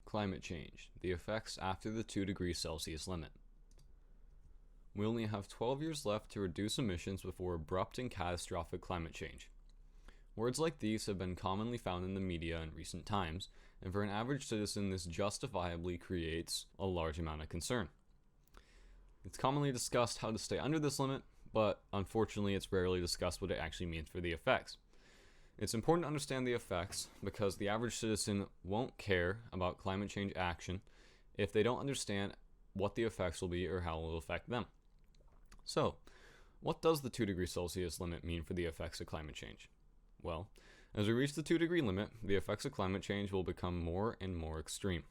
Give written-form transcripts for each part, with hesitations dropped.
climate change, the effects after the 2 degrees Celsius limit. We only have 12 years left to reduce emissions before abrupt and catastrophic climate change. Words like these have been commonly found in the media in recent times, and for an average citizen, this justifiably creates a large amount of concern. It's commonly discussed how to stay under this limit, but unfortunately, it's rarely discussed what it actually means for the effects. It's important to understand the effects because the average citizen won't care about climate change action if they don't understand what the effects will be or how it will affect them. So, what does the 2 degrees Celsius limit mean for the effects of climate change? Well, as we reach the 2 degree limit, the effects of climate change will become more and more extreme.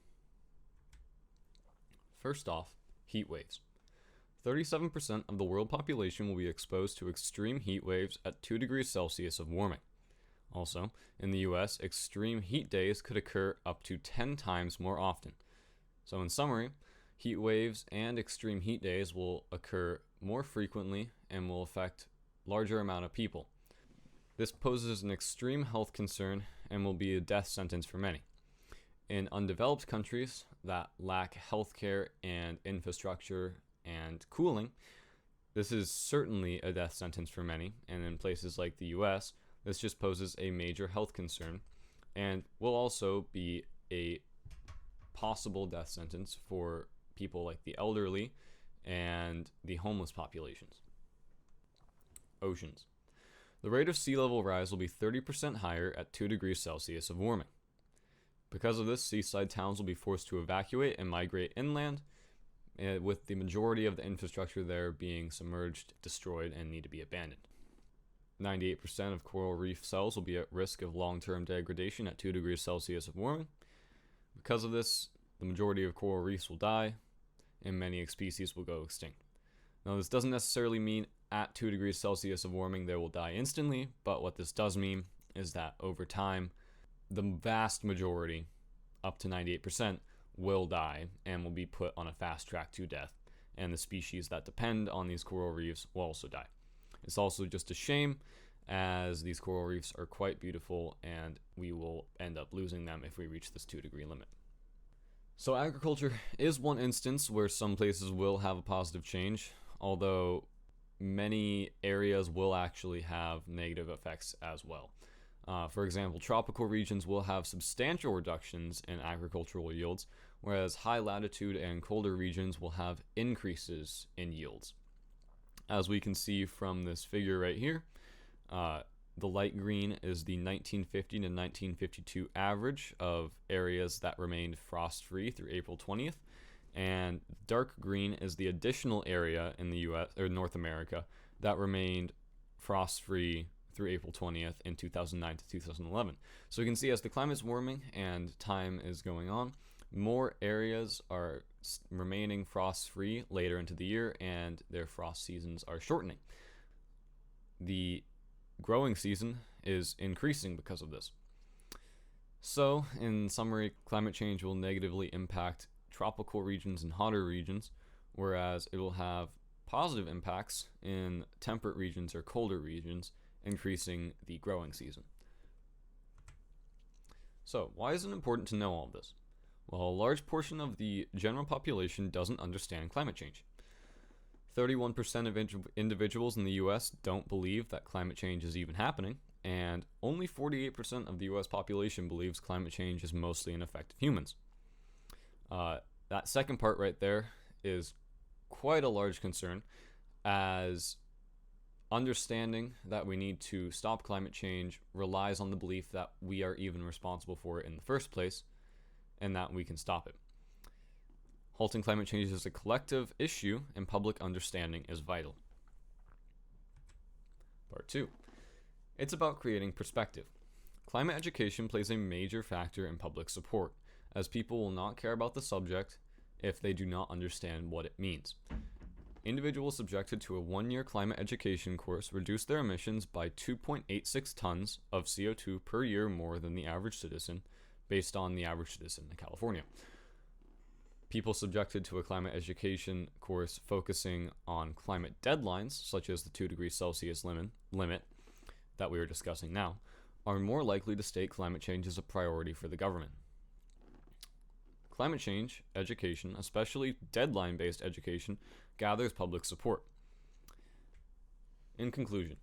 First off, heat waves. 37% of the world population will be exposed to extreme heat waves at 2 degrees Celsius of warming. Also, in the US, extreme heat days could occur up to 10 times more often. So in summary, heat waves and extreme heat days will occur more frequently and will affect larger amount of people. This poses an extreme health concern and will be a death sentence for many. In undeveloped countries that lack healthcare and infrastructure and cooling, this is certainly a death sentence for many, and in places like the US, this just poses a major health concern and will also be a possible death sentence for people like the elderly and the homeless populations. Oceans. The rate of sea level rise will be 30% higher at 2 degrees Celsius of warming. Because of this, seaside towns will be forced to evacuate and migrate inland, with the majority of the infrastructure there being submerged, destroyed, and need to be abandoned. 98% of coral reef cells will be at risk of long-term degradation at 2 degrees Celsius of warming. Because of this, the majority of coral reefs will die, and many species will go extinct. Now, this doesn't necessarily mean at 2 degrees Celsius of warming they will die instantly, but what this does mean is that over time, the vast majority, up to 98%, will die and will be put on a fast track to death, and the species that depend on these coral reefs will also die. It's also just a shame, as these coral reefs are quite beautiful and we will end up losing them if we reach this 2 degree limit. So agriculture is one instance where some places will have a positive change, although many areas will actually have negative effects as well. For example, tropical regions will have substantial reductions in agricultural yields, whereas high latitude and colder regions will have increases in yields. As we can see from this figure right here, the light green is the 1950 to 1952 average of areas that remained frost-free through April 20th, and dark green is the additional area in the US or North America that remained frost-free through April 20th in 2009 to 2011. So you can see as the climate's warming and time is going on, more areas are remaining frost-free later into the year and their frost seasons are shortening. The growing season is increasing because of this. So, in summary, climate change will negatively impact tropical regions and hotter regions, whereas it will have positive impacts in temperate regions or colder regions, increasing the growing season. So, why is it important to know all of this? Well, a large portion of the general population doesn't understand climate change. 31% of individuals in the US don't believe that climate change is even happening, and only 48% of the US population believes climate change is mostly an effect of humans. That second part right there is quite a large concern, as understanding that we need to stop climate change relies on the belief that we are even responsible for it in the first place, and that we can stop it. Halting climate change is a collective issue, and public understanding is vital. Part 2. It's about creating perspective. Climate education plays a major factor in public support, as people will not care about the subject if they do not understand what it means. Individuals subjected to a 1-year climate education course reduce their emissions by 2.86 tons of CO2 per year more than the average citizen, based on the average citizen in California. People subjected to a climate education course focusing on climate deadlines, such as the 2 degrees Celsius limit that we are discussing now, are more likely to state climate change as a priority for the government. Climate change education, especially deadline-based education, gathers public support. In conclusion,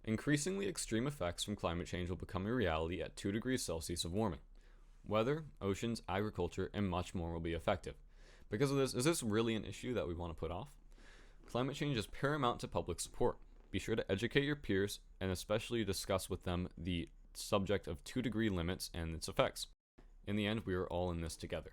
increasingly extreme effects from climate change will become a reality at 2 degrees Celsius of warming. Weather, oceans, agriculture, and much more will be affected. Because of this, is this really an issue that we want to put off? Climate change is paramount to public support. Be sure to educate your peers and especially discuss with them the subject of 2-degree limits and its effects. In the end, we are all in this together.